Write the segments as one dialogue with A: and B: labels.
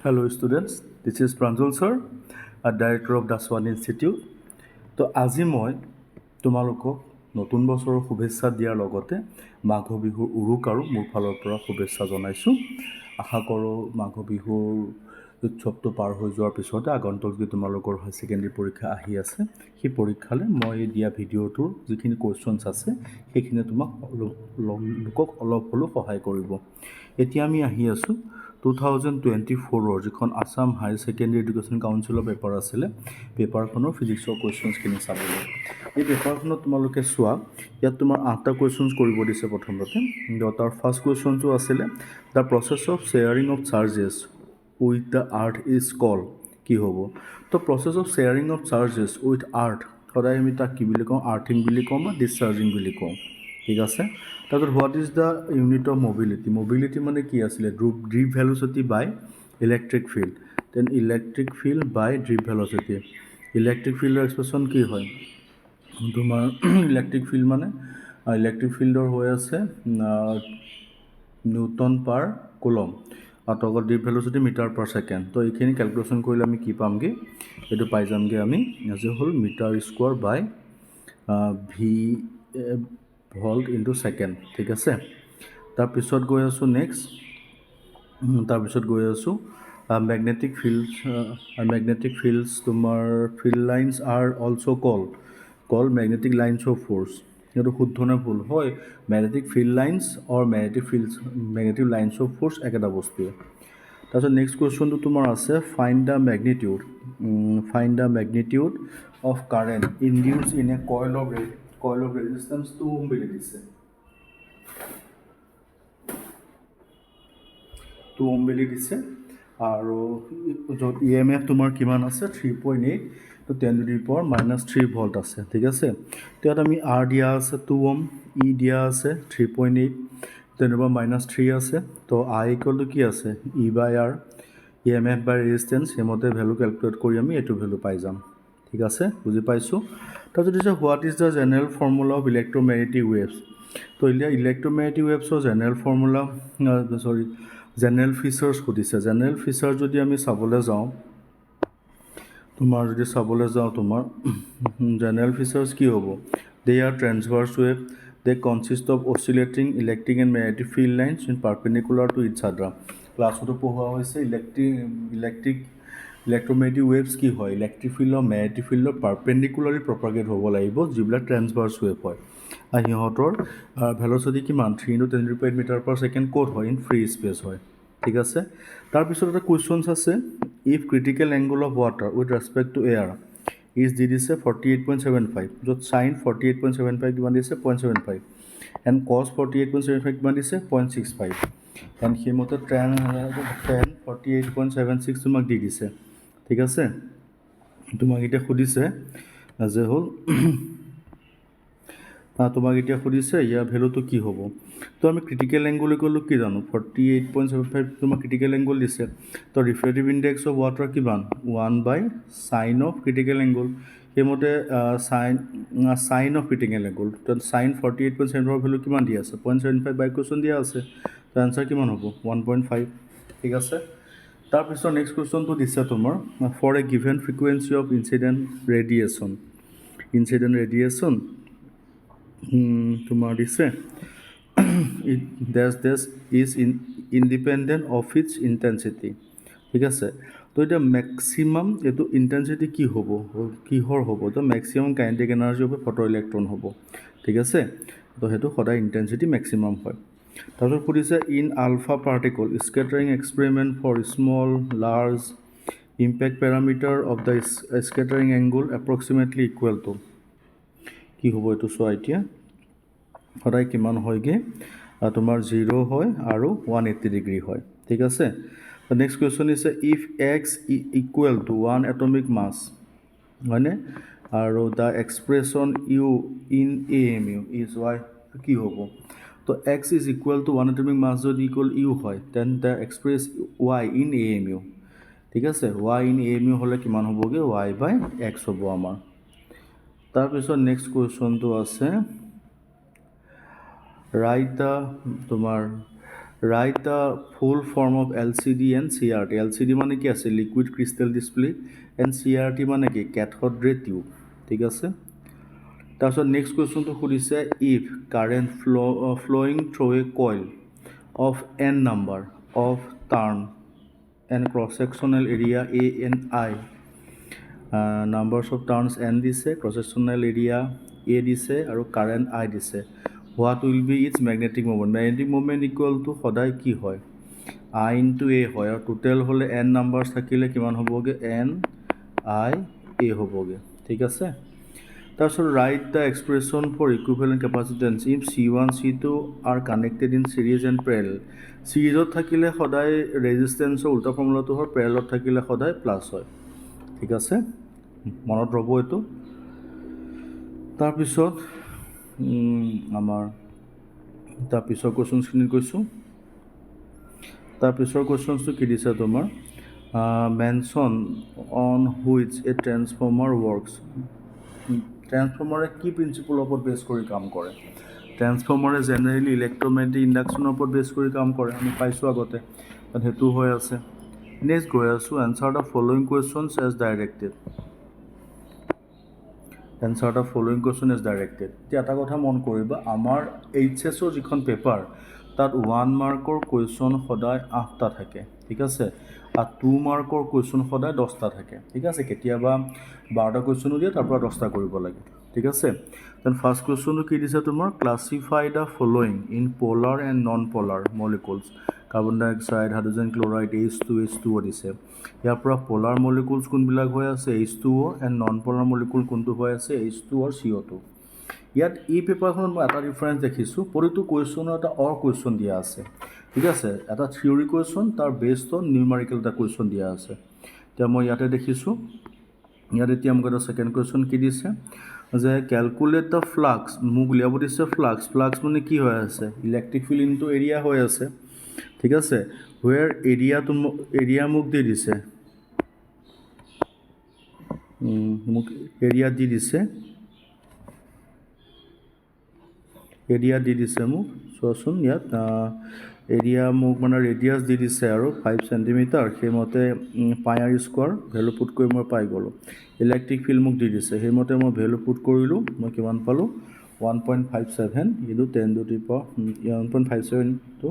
A: Hello students, this is Pranjal sir, a director of Daswani Institute. তো আজি মই তোমালোকক নতুন বছৰৰ শুভেচ্ছা দিয়াৰ লগতে মাঘ বিহুৰ উৰুকাৰো মোৰ ফালৰ পৰা শুভেচ্ছা জনাইছোঁ। আশা কৰোঁ মাঘ বিহুৰ উৎসৱটো পাৰ হৈ যোৱাৰ পিছতে আগন্তুক যি তোমালোকৰ হাই ছেকেণ্ডেৰী পৰীক্ষা আহি আছে সেই পৰীক্ষালৈ মই দিয়া ভিডিঅ'টোৰ যিখিনি কুৱেশ্যনছ আছে সেইখিনি তোমালোকক অলপ হ'লেও সহায় কৰিব। এতিয়া আমি আহি আছোঁ 2024 যিখন আসাম হায়াৰ ছেকেণ্ডেৰী এডুকেশ্যন কাউন্সিলৰ পেপাৰ আছিলে পেপাৰখনৰ ফিজিক্সৰ কুৱেশ্যনছখিনি চাবলৈ। এই পেপাৰখনত তোমালোকে চোৱা ইয়াত তোমাৰ 8টা কুৱেশ্যনছ কৰিব দিছে প্ৰথমতে। তাৰ ফাৰ্ষ্ট কুৱেশ্যনটো আছিলে the process of sharing of charges with the earth is called. কি হ'ব? তো process of sharing of charges with earth সদায় আমি তাক কি বুলি কওঁ? আৰ্থিং বুলি কওঁ বা ডিছচাৰ্জিং বুলি কওঁ। ঠিক আছে। তাৰপিছত what is the unit of mobility? Mobility মানে কি আছিলে? Drift velocity by electric field. Then electric field by drift velocity. Electric ফিল্ডৰ এক্সপ্ৰেশ্যন কি হয়? তোমাৰ ইলেক্ট্ৰিক ফিল্ড মানে ইলেক্ট্ৰিক ফিল্ডৰ হৈ আছে নিউটন পাৰ কুলম আৰু আগত drip velocity metre per second. তো এইখিনি কেলকুলেশ্যন কৰিলে আমি কি পামগৈ? এইটো পাই যামগৈ আমি আজি হ'ল metre square by V volt into second. ঠিক আছে। তাৰপিছত গৈ আছোঁ নেক্সট। তাৰপিছত গৈ আছোঁ মেগনেটিক ফিল্ডছ তোমাৰ field lines are also' called magnetic lines of force. সেইটো শুদ্ধ নে ভুল? হয়, magnetic field lines or magnetic lines of force একেটা বস্তুৱে। তাৰপিছত নেক্সট কুৱেশ্যনটো তোমাৰ আছে find the magnitude of current induced in a coil of resistance 2 ohm বুলি দিছে। 2 ওহম বুলি দিছে আৰু য'ত EMF তোমাৰ কিমান আছে 3.8 তো 10⁻³ ভল্ট আছে। ঠিক আছে। তো ইয়াত আমি R দিয়া আছে 2 ওহম, E দিয়া আছে 3.8, 10⁻³ আছে। তো I ইকুৱেল টু কি আছে? E বাই R, EMF বাই ৰেজিষ্টেঞ্চ, সেইমতে ভেলু কেলকুলেট কৰি আমি এইটো ভেলু পাই যাম। ঠিক আছে, বুজি পাইছোঁ। তাৰপিছত দিছে what is the general formula of electromagnetic waves. তো এতিয়া ইলেক্ট্ৰমেগনেটিক ৱেভছৰ জেনেৰেল ফিচাৰ্ছ সুধিছে। জেনেৰেল ফিচাৰ যদি আমি চাবলৈ যাওঁ তোমাৰ জেনেৰেল ফিচাৰ্ছ কি হ'ব? They are transverse wave, they consist of oscillating electric and magnetic field lines in perpendicular to its other. ক্লাছতো পঢ়োৱা হৈছে ইলেক্ট্ৰমেগনেটিক ৱেভছ কি হয়? ইলেক্ট্ৰিক ফিল্ডৰ মেগনেটিক ফিল্ডৰ পাৰ্পেণ্ডিকুলাৰলি প্ৰপাগেট হ'ব লাগিব যিবিলাক ট্ৰেন্সভাৰ্ছ ৱেভ হয়। আৰু সিহঁতৰ ভেলচিটি কিমান? 3 × 10⁻⁸ মিটাৰ পাৰ ছেকেণ্ড ক'ত হয়? ইন ফ্ৰী স্পেচ হয়। ঠিক আছে। তাৰপিছত এটা কুৱেশ্যনছ আছে if critical angle of water with respect to air is the দিছে 48.75, য'ত চাইন 48.75 কিমান দিছে? 0.75 এণ্ড কছ 48.75 কিমান দিছে? 0.65 এণ্ড সেইমতে tan 48.76 তোমাক দি দিছে। ঠিক আছে। তোমাক এতিয়া সুধিছে যে হ'ল ইয়াৰ ভেলুটো কি হ'ব? তো আমি ক্ৰিটিকেল এংগল ইকুৱেল টু কি জানো? 48.75 তোমাক ক্ৰিটিকেল এংগল দিছে। তো ৰিফ্ৰেক্টিভ ইণ্ডেক্স অফ ৱাটাৰ কিমান? 1/sin of critical angle. সেইমতে sine of critical angle, sine 48.75 value কিমান দিয়া আছে? 0.75 বাই কুৱেশ্যন দিয়া আছে। তো এনচাৰ কিমান হ'ব? 1.5। ঠিক আছে। তাৰপিছত নেক্সট কুৱেশ্যনটো দিছে তোমাৰ for a given frequency of incident radiation তোমাৰ দিছে is independent of its intensity. ঠিক আছে। তো এতিয়া মেক্সিমাম এইটো ইণ্টেনচিটি কি হ'ব? কিহৰ হ'ব? তো মেক্সিমাম কাইনেটিক এনাৰ্জি হ'ব ফটো ইলেক্ট্ৰন হ'ব। ঠিক আছে। তো সেইটো সদায় ইণ্টেনচিটি মেক্সিমাম হয়। তাৰপিছত সুধিছে in alpha particle scattering experiment for small large impact parameter of the scattering angle approximately equal to. কি হ'ব এইটো চোৱা এতিয়া। সদায় কিমান হয়গৈ? তোমাৰ 0 হয় আৰু 180 ডিগ্ৰী হয়। ঠিক আছে। নেক্সট কুৱেশ্যন হৈছে if X equal to 1 atomic mass হয়নে আৰু the expression U in AMU is Y কি হ'ব? তো X is equal to 1 atomic mass যদি ইকুৱেল ইউ হয় then the express Y in AMU। ঠিক আছে। ৱাই ইন AMU হ'লে কিমান হ'বগৈ? y/x হ'ব আমাৰ। তাৰপিছত নেক্সট কুৱেশ্যনটো আছে ৰাইট দ্য তোমাৰ Write the full form of LCD and CRT. LCD মানে কি আছে liquid crystal display and CRT মানে কি ক্যাথড ৰে টিউব ঠিক আছে তাৰপিছত নেক্সট কুৱেশ্যনটো সুধিছে if current flowing through A coil of n number of turn and cross sectional area A and I numbers of turns n দিছে cross sectional area A দিছে আৰু current I দিছে what will be its magnetic moment equal to সদায় কি হয় I into A হয় আৰু total হ'লে n numbers থাকিলে কিমান হ'বগে n I A হ'বগে ঠিক আছে তাৰপিছত write the expression for equivalent capacitance if C1 C2 are connected in series and parallel সিৰিজত থাকিলে সদায় ৰেজিষ্টেন্সৰ উল্টা ফৰ্মুলাটো হয় পেৰেলত থাকিলে সদায় প্লাছ হয় ঠিক আছে মনত ৰ'ব এইটো তাৰপিছত আমাৰ তাৰপিছৰ কুৱেশ্যনছখিনি কৈছোঁ তাৰপিছৰ কুৱেশ্যনছটো কি দিছে তোমাৰ mention on which a transformer works ট্ৰেন্সফৰ্মাৰে কি প্ৰিন্সিপলৰ ওপৰত বেছ কৰি কাম কৰে ট্ৰেন্সফৰ্মাৰে জেনেৰেলি ইলেক্ট্ৰমেগনেটিক ইণ্ডাকশ্যনৰ ওপৰত বেছ কৰি কাম কৰে আমি পাইছোঁ আগতে সেইটো হৈ আছে নেক্সট গৈ আছোঁ answer the following questions as directed answer the following question as directed এতিয়া এটা কথা মন কৰিবা আমাৰ HSৰ যিখন পেপাৰ তাত 1 মাৰ্কৰ কুৱেশ্যন সদায় 8টা থাকে ঠিক আছে আৰু 2 মাৰ্কৰ কুৱেশ্যন সদায় 10টা থাকে ঠিক আছে কেতিয়াবা 12টা কুৱেশ্যনো দিয়ে তাৰ পৰা 10টা কৰিব লাগে ঠিক আছে দেন ফাৰ্ষ্ট কুৱেশ্যনটো কি দিছে তোমাৰ classify the following in polar and non polar molecules carbon dioxide hydrogen chloride H2O দিছে ইয়াৰ পৰা পোলাৰ মলিকুলছ কোনবিলাক হৈ আছে H2O and non polar molecule কোনটো হৈ আছে H2 আৰু CO2 ইয়াত এই পেপাৰখনত মই এটা ডিফাৰেঞ্চ দেখিছোঁ প্ৰতিটো কুৱেশ্যনৰ এটা কুৱেশ্যন দিয়া আছে ঠিক আছে এটা থিয়ৰী কুৱেশ্যন তাৰ বেছড অন নিউমাৰিকেল এটা কুৱেশ্যন দিয়া আছে এতিয়া মই ইয়াতে দেখিছোঁ ইয়াত এতিয়া মোক এটা ছেকেণ্ড কুৱেশ্যন কি দিছে যে ক্যালকুলেট দ্য ফ্লাক্স মোক উলিয়াব দিছে ফ্লাক্স মানে কি হৈ আছে ইলেক্ট্ৰিক ফিল্ড ইনটু এৰিয়া হৈ আছে ঠিক আছে হুৱেৰ এৰিয়া মোক দি দিছে মোক এৰিয়া দি দিছে মোক চোৱাচোন ইয়াত এৰিয়া মোক মানে ৰেডিয়াছ দি দিছে আৰু 5 চেণ্টিমিটাৰ সেইমতে পাই আৰ স্কোৱাৰ ভেলু পুট কৰি মই পাই গ'লোঁ ইলেক্ট্ৰিক ফিল্ড মোক দি দিছে সেইমতে মই ভেলু পুট কৰিলোঁ মই কিমান পালোঁ 1.57 কিন্তু 10 টু দি পাৱাৰ 1.57 টো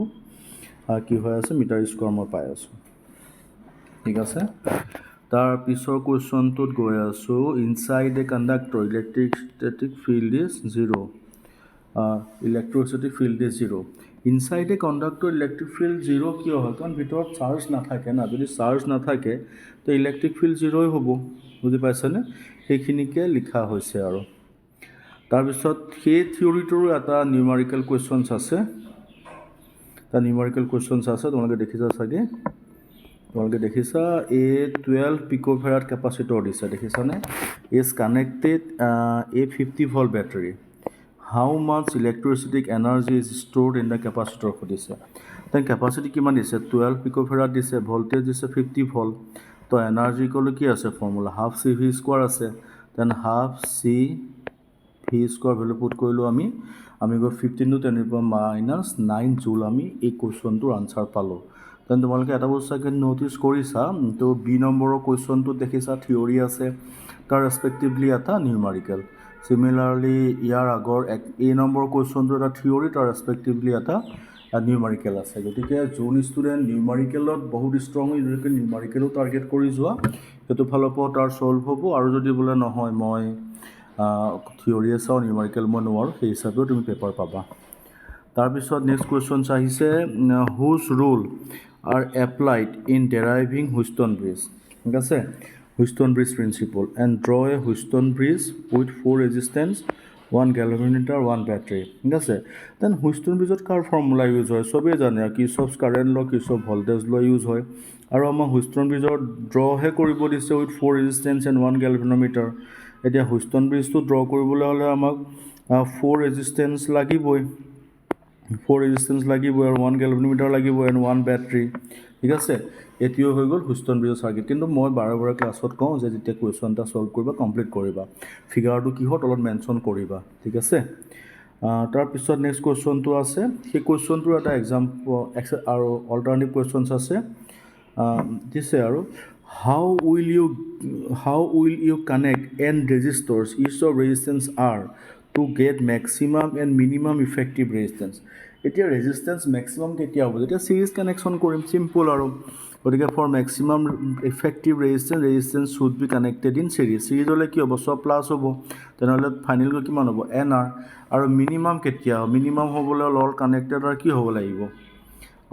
A: কি হৈ আছে মিটাৰ স্কোৱাৰ মই পাই আছোঁ ঠিক আছে তাৰ পিছৰ কুৱেশ্যনটোত গৈ আছোঁ inside a conductor electrostatic field is 0 electrostatic field is 0 inside a conductor electric field 0 কিয় হয় কাৰণ ভিতৰত চাৰ্জ নাথাকে না যদি চাৰ্জ নাথাকে তো ইলেক্ট্ৰিক ফিল্ড 0ই হ'ব বুজি পাইছানে সেইখিনিকে লিখা হৈছে আৰু তাৰপিছত সেই থিয়ৰিটোৰ এটা নিউমাৰিকেল কুৱেশ্যনছ আছে তোমালোকে দেখিছা চাগে a 12 picofarad capacitor দিছে দেখিছানে is connected a 50 volt battery how much electrostatic energy is stored in the capacitor সুধিছে then capacity কিমান দিছে 12 picofarad দিছে voltage দিছে 50 volt তো এনাৰ্জি কলো কি আছে ফৰ্মুলা হাফ CV স্কয়াৰ আছে then half CV square value put কৰিলো আমি গৈ 15 to 10 - 9 জুল আমি এই কোৱেশ্যনটোৰ আনসাৰ পালো then তোমালোকে এটা বস্তু চাগে নোটিস কৰিছা তো বি নম্বৰৰ কুৱেশ্যনটো দেখিছা থিয়ৰি আছে তাৰ ৰেসপেক্টিভলি এটা নিউমাৰিকেল Similarly, ইয়াৰ আগৰ a নম্বৰ কুৱেশ্যনটো এটা থিয়ৰি তাৰ ৰেসপেক্টিভলি এটা নিউমাৰিকেল আছে গতিকে যোন ষ্টুডেণ্ট নিউমাৰিকেলত বহুত ষ্ট্ৰং ইউনিকে নিউমাৰিকেলো টাৰ্গেট কৰি যোৱা সেইটো ফালৰ পৰা তাৰ সলভ হ'ব আৰু যদি বোলে নহয় মই থিয়ৰি চাও নিউমাৰিকেল মই নোৱাৰো সেই হিচাপেও তুমি পেপাৰ পাবা তাৰপিছত নেক্সট কুৱেশ্যন আহিছে whose rule are applied in deriving Wheatstone bridge ঠিক আছে Wheatstone bridge principle and draw a Wheatstone bridge with 4 resistance 1 galvanometer 1 battery ঠিক আছে then Wheatstone bridge কাৰ ফৰ্মুলা ইউজ হয় সবে জানে কিৰ্চফছ কাৰেন্ট ল কিৰ্চফ ভোল্টেজ ল ইউজ হয় আৰু আমাৰ Wheatstone bridge ড্ৰ হে কৰিব দিছে with 4 resistance and 1 galvanometer এতিয়া Wheatstone bridge টো ড্ৰ কৰিবলৈ হলে আমাক 4 resistance লাগিবই আৰু 1 galvanometer লাগিব and 1 battery ঠিক আছে এটিও হৈ গ'ল Wheatstone bridge সাৰ্কিট কিন্তু মই বাৰে ক্লাছত কওঁ যে যেতিয়া কুৱেশ্যন এটা সলভ কৰিবা কমপ্লিট কৰিবা ফিগাৰটো কি হয় তলত মেনশ্যন কৰিবা ঠিক আছে তাৰপিছত নেক্সট কুৱেশ্যনটো আছে সেই কুৱেশ্যনটোৰ এটা এক্সাম্পল আৰু অল্টাৰনেটিভ কুৱেশ্যনছ আছে দিছে আৰু how will you connect n resistors each of resistance r to get maximum and minimum effective resistance এতিয়া ৰেজিষ্টেন্স মেক্সিমাম কেতিয়া হ'ব যেতিয়া সিৰিজ কানেকশ্যন কৰিম চিম্পল আৰু গতিকে for maximum effective resistance should be connected in series হ'লে কি হ'ব সব প্লাছ হ'ব তেনেহ'লে ফাইনেলকৈ কিমান হ'ব এন আৰ আৰু মিনিমাম কেতিয়া মিনিমাম হ'বলৈ অল কানেক্টেড আৰু কি হ'ব লাগিব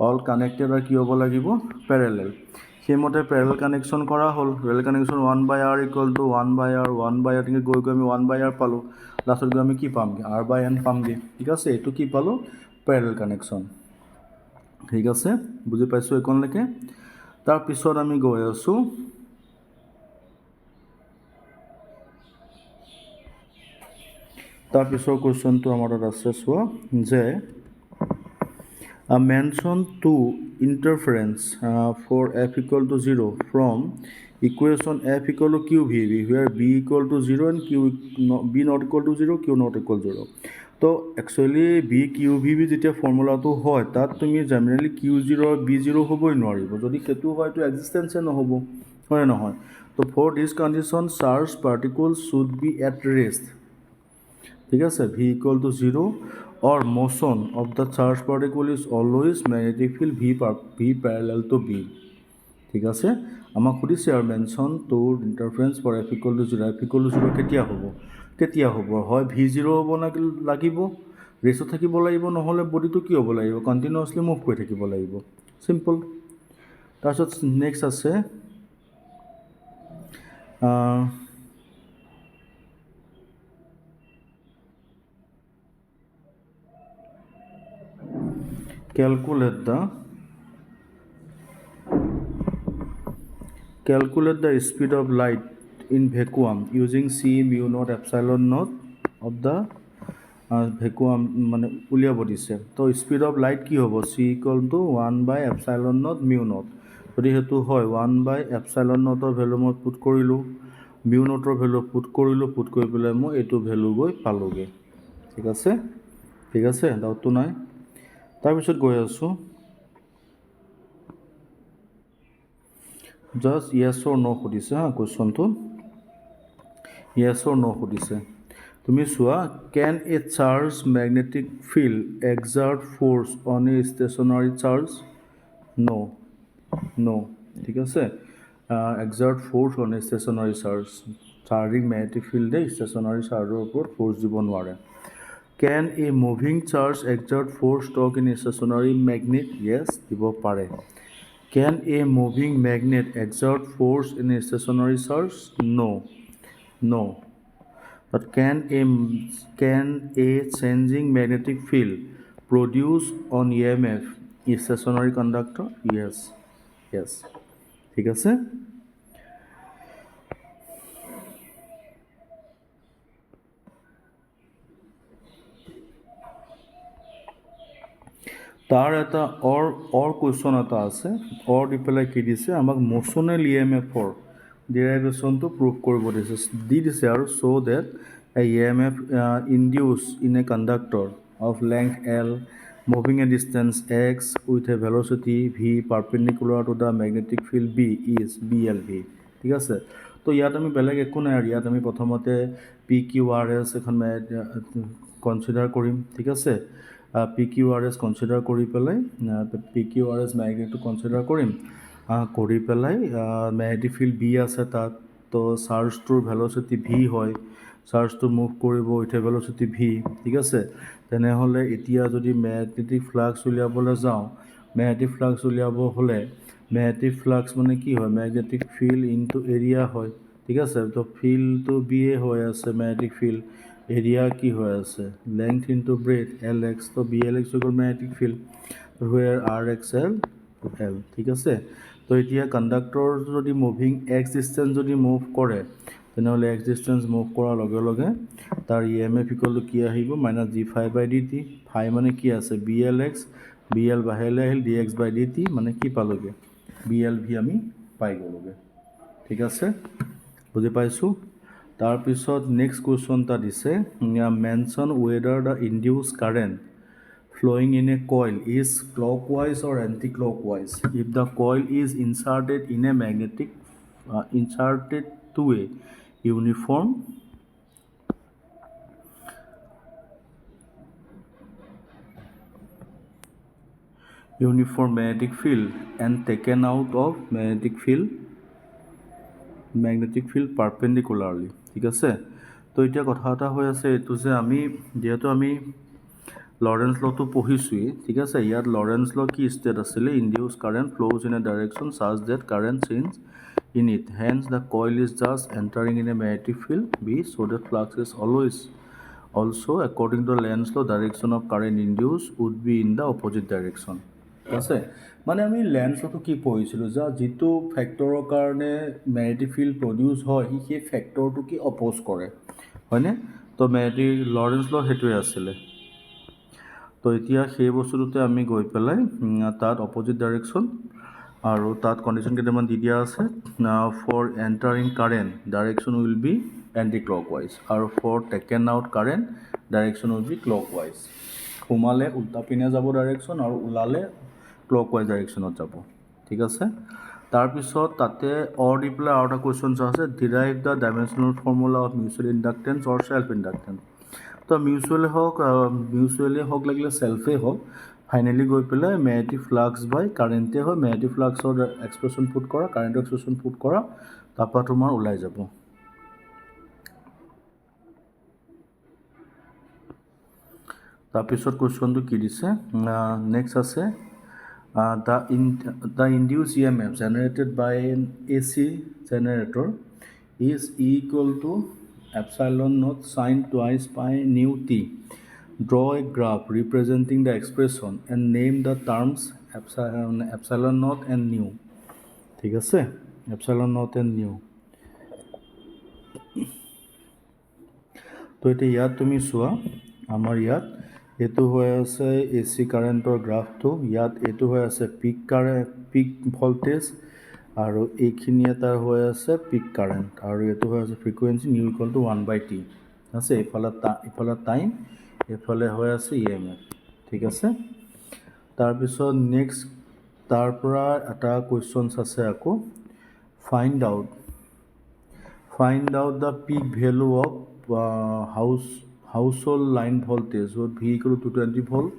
A: অল কানেক্টেড আৰু কি হ'ব লাগিব পেৰেলেল সেইমতে পেৰেলেল কানেকশ্যন কৰা হ'ল parallel connection 1/r equal to 1/r 1/r তেনেকৈ গৈ আমি 1/r পালোঁ লাষ্টত গৈ আমি কি পামগৈ r/n পামগৈ ঠিক আছে এইটো কি পালোঁ পেৰেলেল কানেকশ্যন ঠিক আছে বুজি পাইছোঁ এইকণলৈকে তাৰপিছত আমি গৈ আছোঁ তাৰপিছৰ কুৱেশ্যনটো আমাৰ তাত আছে চোৱা যে mention two interference for f equal to 0 from equation f equal to qvb where b equal to 0 and b not equal to 0 q not equal to 0 তো actually B Q V B যেতিয়া ফৰ্মুলাটো হয় তাত তুমি generally Q zero' আৰু B zero' হ'বই নোৱাৰিব যদি সেইটো হয়তো এক্সিষ্টেঞ্চে নহ'ব হয় নহয় তো for this condition charge particle should be at rest ঠিক আছে V equal to 0 or motion of the charged particle is always magnetic field v parallel to b ঠিক আছে আমাক সুধিছে আৰু mention to interference for f equal to 0 f equal to 0 কেতিয়া হ'ব হয় v0 হ'ব লাগিব ৰেষ্টত থাকিব লাগিব নহ'লে বডিটো কি হ'ব লাগিব কণ্টিনিউৱাছলি মুভ কৰি থাকিব লাগিব চিম্পল তাৰপিছত নেক্সট আছে calculate the speed of light in vacuum using c mu naught epsilon naught of the vacuum মানে উলিয়াব দিছে তো স্পীড অফ লাইট কি হ'ব c equal to 1/epsilon naught mu naught যদি সেইটো হয় 1/epsilon naughtৰ ভেলু মই পুট কৰিলোঁ mu naughtৰ ভেলু পুট কৰি পেলাই মই এইটো ভেলু গৈ পালোঁগৈ ঠিক আছে ডাউটটো নাই তাৰপিছত গৈ আছোঁ জাষ্ট য়েছ অৰ ন' সুধিছে হা কুৱেশ্যনটো য়েছ অৰ ন' সুধিছে তুমি চোৱা can a charge magnetic field exert force on a stationary charge no' ঠিক আছে exert force on a stationary charging magnetic ফিল্ডে ষ্টেচনাৰী চাৰ্জৰ ওপৰত ফ'ৰ্চ দিব নোৱাৰে Can a moving charge exert force torque in a stationary magnet? Yes, দিব পাৰে. Can a moving magnet exert force in a stationary charge? No. But can a changing magnetic field produce on EMF a stationary conductor? Yes. ঠিক আছে তাৰ এটা অৰ question এটা আছে অৰ দি পেলাই কি দিছে আমাক মোশ্যনেল EMFৰ ডিৰাইভেশ্যনটো প্ৰুভ কৰিব দিছে আৰু show' that a EMF induced in a conductor of length L moving a distance x with a velocity v perpendicular to the magnetic field b is BLV ঠিক আছে তো ইয়াত আমি বেলেগ একো নাই আৰু ইয়াত আমি প্ৰথমতে PQRS এখন কনচিডাৰ কৰিম ঠিক আছে PQRS কনচিডাৰ কৰি পেলাই PQRS মেগনেটটো কনচিডাৰ কৰিম কৰি পেলাই মেগনেটিক ফিল্ড বি আছে তাত তো চাৰ্জটোৰ ভেলচিটি ভি হয় চাৰ্জটো মুভ কৰিব উইথ এ ভেলচিটি ভি ঠিক আছে তেনেহ'লে এতিয়া যদি মেগনেটিক ফ্লাক্স উলিয়াবলৈ যাওঁ মেগনেটিক ফ্লাক্স উলিয়াব হ'লে মেগনেটিক ফ্লাক্স মানে কি হয় মেগনেটিক ফিল্ড ইনটু এৰিয়া হয় ঠিক আছে তো ফিল্ডটো বি এ হৈ আছে মেগনেটিক ফিল্ড এৰিয়া কি হৈ আছে লেংথ ইনটু ব্ৰেথ LX তো BLX হৈ গ'ল magnetic field where RXL L ঠিক আছে তো এতিয়া কণ্ডাক্টৰ যদি মুভিং এক্স ডিষ্টেঞ্চ যদি মুভ কৰে তেনেহ'লে এক্স ডিষ্টেঞ্চ মুভ কৰাৰ লগে লগে তাৰ EMF ইকুৱেল টু কি আহিব -G∅/dt ফাই মানে কি আছে BLX BL বাহিৰলৈ আহিল dx/dt মানে কি পালোগৈ BLV আমি পাই গ'লোগৈ ঠিক আছে বুজি পাইছোঁ তাৰপিছত নেক্সট কুৱেশ্যন এটা দিছে mention whether the induced current flowing in a coil is clockwise or anti-clockwise. If the coil is inserted in a magnetic inserted to a uniform magnetic field and taken out of magnetic field perpendicularly. ঠিক আছে, তো এতিয়া কথা এটা হৈ আছে এইটো যে আমি যেহেতু আমি লৰেন্স লটো পঢ়িছোঁৱেই, ঠিক আছে। ইয়াত লৰেন্স ল কি ষ্টেট আছিলে, induced current flows in a direction such that current change in it, hence the coil is just entering in a magnetic field B so' that flux is always also' according to Lenz law direction of current induced would be in the opposite direction. ঠিক আছে, মানে আমি lens লটো কি পঢ়িছিলোঁ যে যিটো ফেক্টৰৰ কাৰণে magnetic field produce হয় সেই ফেক্টৰটো কি অপ'জ কৰে, হয়নে? তো মেগনেটিক লৰেন্স ল সেইটোৱে আছিলে। তো এতিয়া সেই বস্তুটোতে আমি গৈ পেলাই তাত অপজিট ডাইৰেকশ্যন আৰু তাত কণ্ডিশ্যন কেইটামান দি দিয়া আছে। For entering current direction will be anti clockwise আৰু for taken out current direction will be clockwise. সোমালে উল্টা পিনে যাব ডাইৰেকশ্যন আৰু ওলালে ক্লকৱাইজ ডাইৰেকশ্যনত যাব। ঠিক আছে, তাৰপিছত তাতে দি পেলাই আৰু এটা কুৱেশ্যনছ আছে, derive the dimensional formula of mutual inductance or self inductance. তো মিউচুৱেলে হওক লাগিলে চেল্ফেই হওক, ফাইনেলি গৈ পেলাই মেগনেটিক ফ্লাক্স বাই কাৰেণ্টে হয়, মেগনেটিক ফ্লাক্সৰ এক্সপ্ৰেশ্যন পুট কৰা, কাৰেণ্টৰ এক্সপ্ৰেশ্যন পুট কৰা, তাৰপৰা তোমাৰ ওলাই যাব। তাৰপিছত কুৱেশ্যনটো কি দিছে, নেক্সট আছে the induced EMF generated by an AC generator is equal to epsilon naught sine twice pi nu t. Draw a graph representing the expression and name the terms epsilon naught and nu. ঠিক আছে, epsilon naught and nu. তো এতিয়া ইয়াত তুমি চোৱা, আমাৰ ইয়াত এইটো হৈ আছে এ চি কাৰেণ্টৰ গ্ৰাফটো, ইয়াত এইটো হৈ আছে পিক ভল্টেজ আৰু এইখিনি এটা হৈ আছে পিক কাৰেণ্ট আৰু এইটো হৈ আছে frequency new equal to 1/t আছে। ইফালে টাইম, এইফালে হৈ আছে EMF। ঠিক আছে, তাৰপিছত নেক্সট তাৰ পৰা এটা কুৱেশ্যনছ আছে আকৌ, find out the peak value of household line voltage with V equal to 220 volt,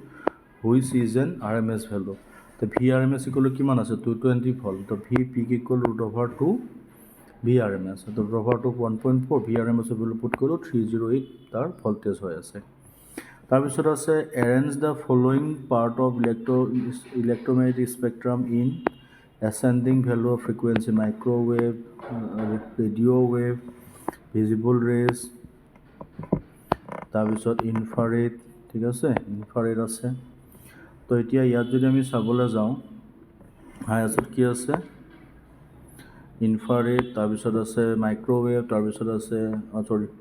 A: which is an RMS value. The VRMS equal to কিমান আছে 220 volt, the V peak equal root over 2 VRMS, the root over 2 1.4, VRMS value put করো 308 তাৰ voltage হৈ আছে। তাৰপিছত আছে arrange the following part of electromagnetic spectrum in ascending value of frequency, microwave, radio wave, visible rays, তাৰপিছত infrared. ঠিক আছে, infrared আছে। তো এতিয়া ইয়াত যদি আমি চাবলৈ যাওঁ, হাইয়াছত কি আছে ইনফ্ৰাৰেড, তাৰপিছত আছে মাইক্ৰ'ৱেভ, তাৰপিছত আছে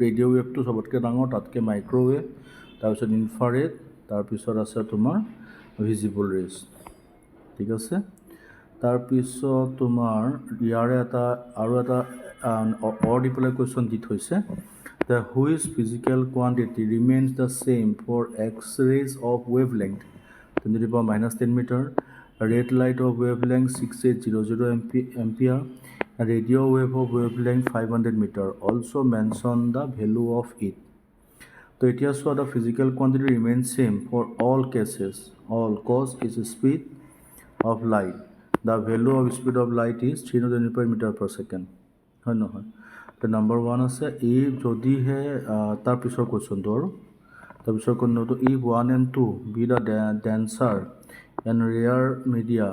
A: ৰেডিঅ' ৱেভটো চবতকৈ ডাঙৰ, তাতকৈ মাইক্ৰ'ৱেভ, তাৰপিছত ইনফ্ৰাৰেড, তাৰপিছত আছে তোমাৰ ভিজিবল ৰেজ। ঠিক আছে, তাৰপিছত তোমাৰ ইয়াৰে আৰু এটা দি পেলাই কুৱেশ্যন দি থৈছে, the whose physical quantity remains the same for X-rays of wavelength 10 to the power -10 meter, red light of wavelength 6800 ampere, radio wave of wavelength 500 meter. Also mention the value of it. So it is so the physical quantity remains same for all cases. All cause is speed of light. The value of speed of light is 300 meter per second. হয় নহয়? তো number 1 আছে, এই যদিহে তাৰ পিছৰ কুৱেশ্যনটো আৰু তাৰপিছৰ কুৱেশ্যনটো if 1 and 2 be the denser and rare media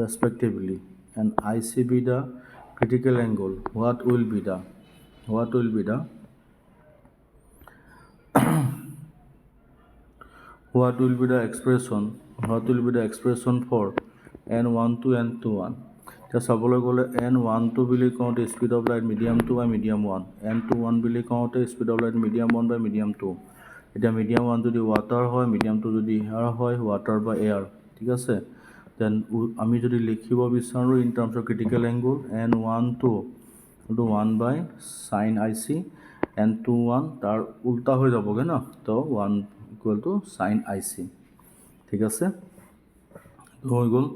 A: respectively and IC be the critical angle, what will be the expression for N12 and N21? এতিয়া চাবলৈ গ'লে N12 বুলি কওঁতে speed of light medium 2 by medium 1, N21 বুলি কওঁতে speed of light medium 1 by medium 2। এতিয়া medium 1 যদি water হয়, মিডিয়াম 2 যদি এয়াৰ হয়, ৱাটাৰ বা এয়াৰ। ঠিক আছে, দেন আমি যদি লিখিব বিচাৰোঁ in terms of critical angle N12 1 by sine IC N21 তাৰ উল্টা হৈ যাবগে না তো 1 ইকুৱেল টু sin IC ঠিক আছে হৈ গ'ল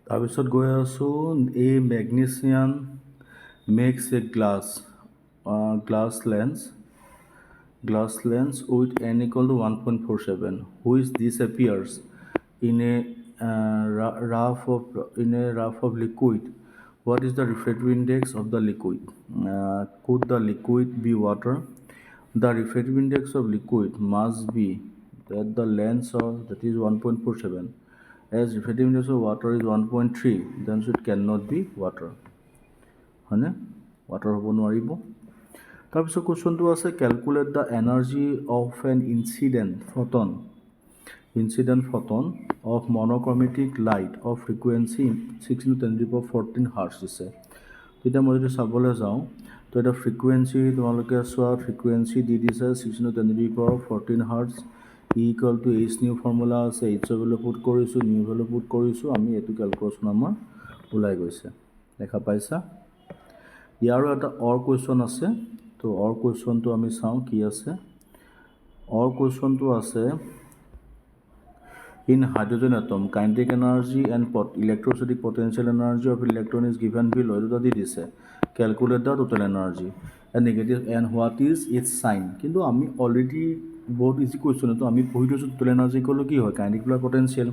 A: তাৰপিছত গৈ আছো a magnesium makes a glass lens with n equal to 1.47 which disappears in a rough of liquid. What is the refractive index of the liquid? Could the liquid be water? The refractive index of liquid must be that the lens of that is 1.47. As refractive index of water is 1.3, then it cannot be water. হয়নে water হ'ব নোৱাৰিব তাৰপিছত কোৱেশ্চনটো আছে calculate the energy of an incident photon of monochromatic light of frequency 6 × 10⁻14 hertz দিছে তেতিয়া মই যদি চাবলৈ যাওঁ তো এটা ফ্ৰিকুৱেঞ্চি তোমালোকে চোৱা ফ্ৰিকুৱেঞ্চি দি দিছে 6 × 10⁻14 hertz equal to h new formula আছে h ভ্যালু পুট কৰিছো নিউ ভ্যালু পুট কৰিছো আমি এটো ক্যালকুলেশন আমাৰ ওলাই গৈছে দেখা পাইছা ইয়াৰো এটা অৰ কোৱেশ্চন আছে তো অৰ কোৱেশ্চনটো আমি চাওঁ কি আছে অৰ কোৱেশ্চনটো আছে in hydrogen atom kinetic energy and electrostatic potential energy of electron is given below এটা দি দিছে calculate the total energy and negative and what is its sign কিন্তু আমি অলরেডি বহুত ইজি কোৱেশ্চন তো আমি পঢ়ি দিছো total energy কলো কি হয় kinetic plus potential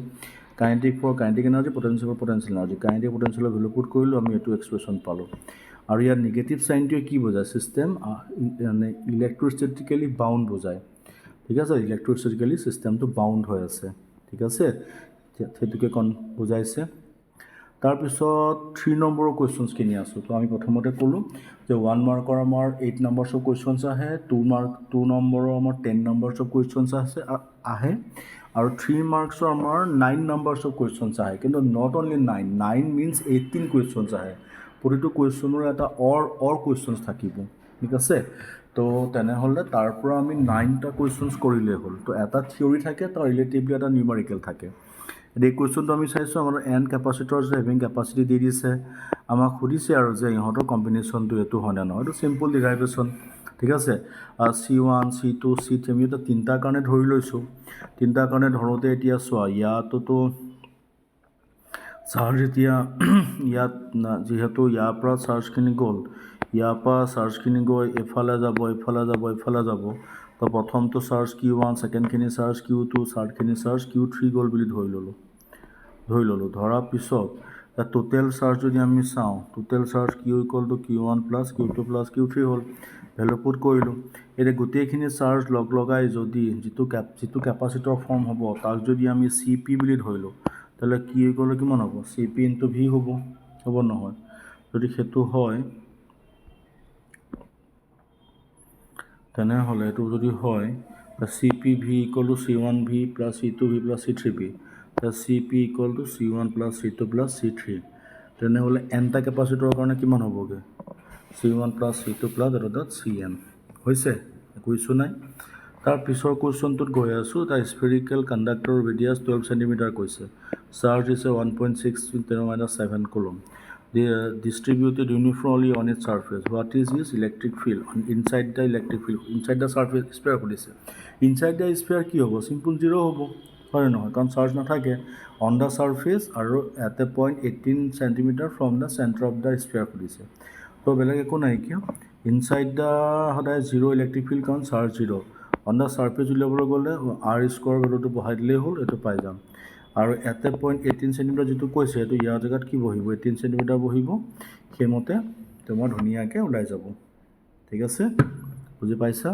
A: kinetic for kinetic energy potential for potential energy kinetic potential value put কৰিলো আমি এটো এক্সপ্ৰেছন পালো আৰু ইয়াৰ নেগেটিভ সাইনটো কি বুজায় সিস্টেম মানে ইলেক্ট্ৰোস্ট্যাটিক্যালি বাউন্ড বুজায় ঠিক আছে ইলেক্ট্ৰোস্ট্যাটিক্যালি সিস্টেমটো বাউন্ড হৈ আছে ঠিক আছে সেতুকে কোন বুজাইছে তাৰপিছত 3 নম্বৰৰ কোৱেশ্চনছ কিনি আছো তো আমি প্ৰথমতে কলো যে 1 মাৰ্কৰ আমাৰ 8 নম্বৰছ অফ কোৱেশ্চনছ আহে 2 নম্বৰৰ আমাৰ 10 নম্বৰছ অফ কোৱেশ্চনছ আহে আৰু 3 মাৰ্কছৰ আমাৰ 9 নম্বৰছ অফ কোৱেশ্চনছ আহে কিন্তু নট অনলি 9 মিন্স 18 কোৱেশ্চনছ আহে প্ৰতিটো কোৱেশ্চনৰ এটা অৰ কোৱেশ্চনছ থাকিব ঠিক আছে তো তেনেহলে তাৰ পৰা আমি 9টা কোৱেশ্চনছ কৰিলে হ'ল তো এটা থিওৰি থাকে তাৰ ৰিলেটিভলি এটা নিউমেৰিকেল থাকে এই কোৱেশ্চনটো আমি চাইছো আমাৰ এন ক্যাপাসিটৰছ হেভিং ক্যাপাসিটি দি দিছে আমাক খুদিছে আৰু যে ইহঁতৰ কম্বিনেশনটো এটো হয় না নহয় এটো সিম্পল ডেৰিভেশন ঠিক আছে C1 C2 C3 আমি এটা তিনটা কাৰণে ধৰি লৈছো তিনটা কাৰণে ধৰোতে এতিয়া চোৱা ইয়াতো চাৰ্জ এতিয়া ইয়াত যেহেতু ইয়াৰ পৰা চাৰ্জখিনি গ'ল ইয়াৰ পৰা চাৰ্জখিনি গৈ এফালে যাব তো প্ৰথমটো চাৰ্জ Q1 সেকেন্ডখিনি চাৰ্জ Q2 থাৰ্ডখিনি চাৰ্জ Q3 গ'ল বুলি ধৰি ললো ধৰা পিছত টোটাল চাৰ্জ যদি আমি চাওঁ total charge Q = Q1 + Q2 + Q3 হ'ল ভ্যালু পুট কৰিলো এতে গোটেইখিনি চাৰ্জ লগাই যদি যিটো ক্যাপাসিটৰ ফৰ্ম হ'ব তাক যদি আমি CP বুলি ধৰিলো তাহলে কি গ'ল কিমান হ'ব CP * V হ'ব নহয় যদি হেতু হয় তেনেহলে এটো যদি হয় CPV = C1V + C2V + C3V CP = C1 + C2 + C3 তেনেহলে nটা ক্যাপাসিটৰৰ কাৰণে কিমান হ'বগে C1 + C2 + Cn হৈছে একো ইছু নাই তাৰ পিছৰ কোৱেশ্চনটোত গৈ আছো এটা স্ফেৰিকেল কণ্ডাক্টৰ ৰেডিয়াস 12 cm কৈছে charge is 1.6 × 10⁻⁷ coulomb distributed uniformly on its surface what is its electric field inside the electric field inside the surface sphere খুদিছে inside the sphere কি হ'ব সিম্পল 0 হ'ব হয় নহয় কাৰণ চাৰ্জ নাথাকে on the surface আৰু at a point 18 cm from the center of the sphere খুদিছে তো বেলেগ একো নাই কি inside the সদায় 0 electric field কাৰণ চাৰ্জ 0 on the surface উলিয়াবলৈ গ'লে r² ভ্যালুটো বহাই দিলেই হ'ল এটো পাই যাম আৰু at a point 18 cm যেটো কৈছে এটো ইয়াৰ জায়গাত কি বহিব 18 cm বহিব হেমতে তোমাৰ ধুনিয়াকে ওলাই যাব ঠিক আছে বুজি পাইছা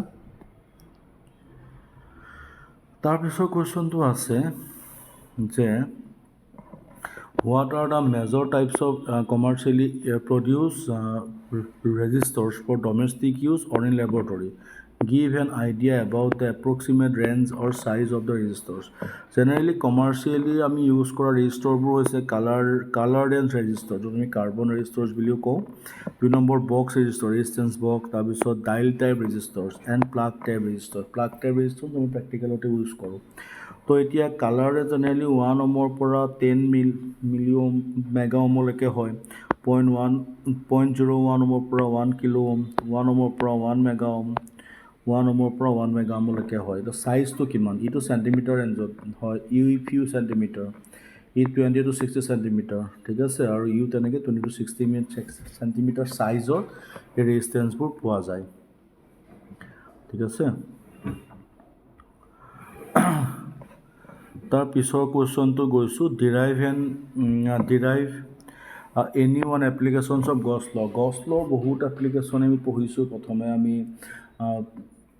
A: তাৰ পিছৰ কোৱেশ্চনটো আছে যে what are the major types of commercially produced resistors for domestic use or in laboratory give an idea about the approximate range or size of the resistors generally commercially আমি ইউজ কৰা ৰেজিস্টৰবোৰ হৈছে কালাৰ ৰেঞ্জ ৰেজিস্টৰ যোন আমি carbon ৰেজিস্টৰছ বুলিও কওঁ দুই নম্বৰ box resistor resistance box তাৰ পিছত dial type resistors and plug type resistors আমি প্ৰ্যাকটিক্যালতে ইউজ কৰোঁ তো এতিয়া কালাৰে জেনেৰেলি 1 ohmৰ পৰা 10 মিলি মেগা ohmলৈকে হয় 0.01 ohmৰ পৰা 1 কিলো ohm 1 ohmৰ পৰা 1 মেগা ohm 1 ohmৰ পৰা 1 mega ohmলৈকে হয় তো চাইজটো কিমান ইটো চেণ্টিমিটাৰ ৰেঞ্জত হয় ইউ চেণ্টিমিটাৰ ই 20 to 60 চেণ্টিমিটাৰ ঠিক আছে আৰু ইউ তেনেকৈ 20 to 60 চেণ্টিমিটাৰ চাইজৰ এই ৰেজিষ্টেঞ্চবোৰ পোৱা যায় ঠিক আছে তাৰ পিছৰ কুৱেশ্যনটো গৈছোঁ derive any one applications of গছ ল বহুত এপ্লিকেশ্যন আমি পঢ়িছোঁ প্ৰথমে আমি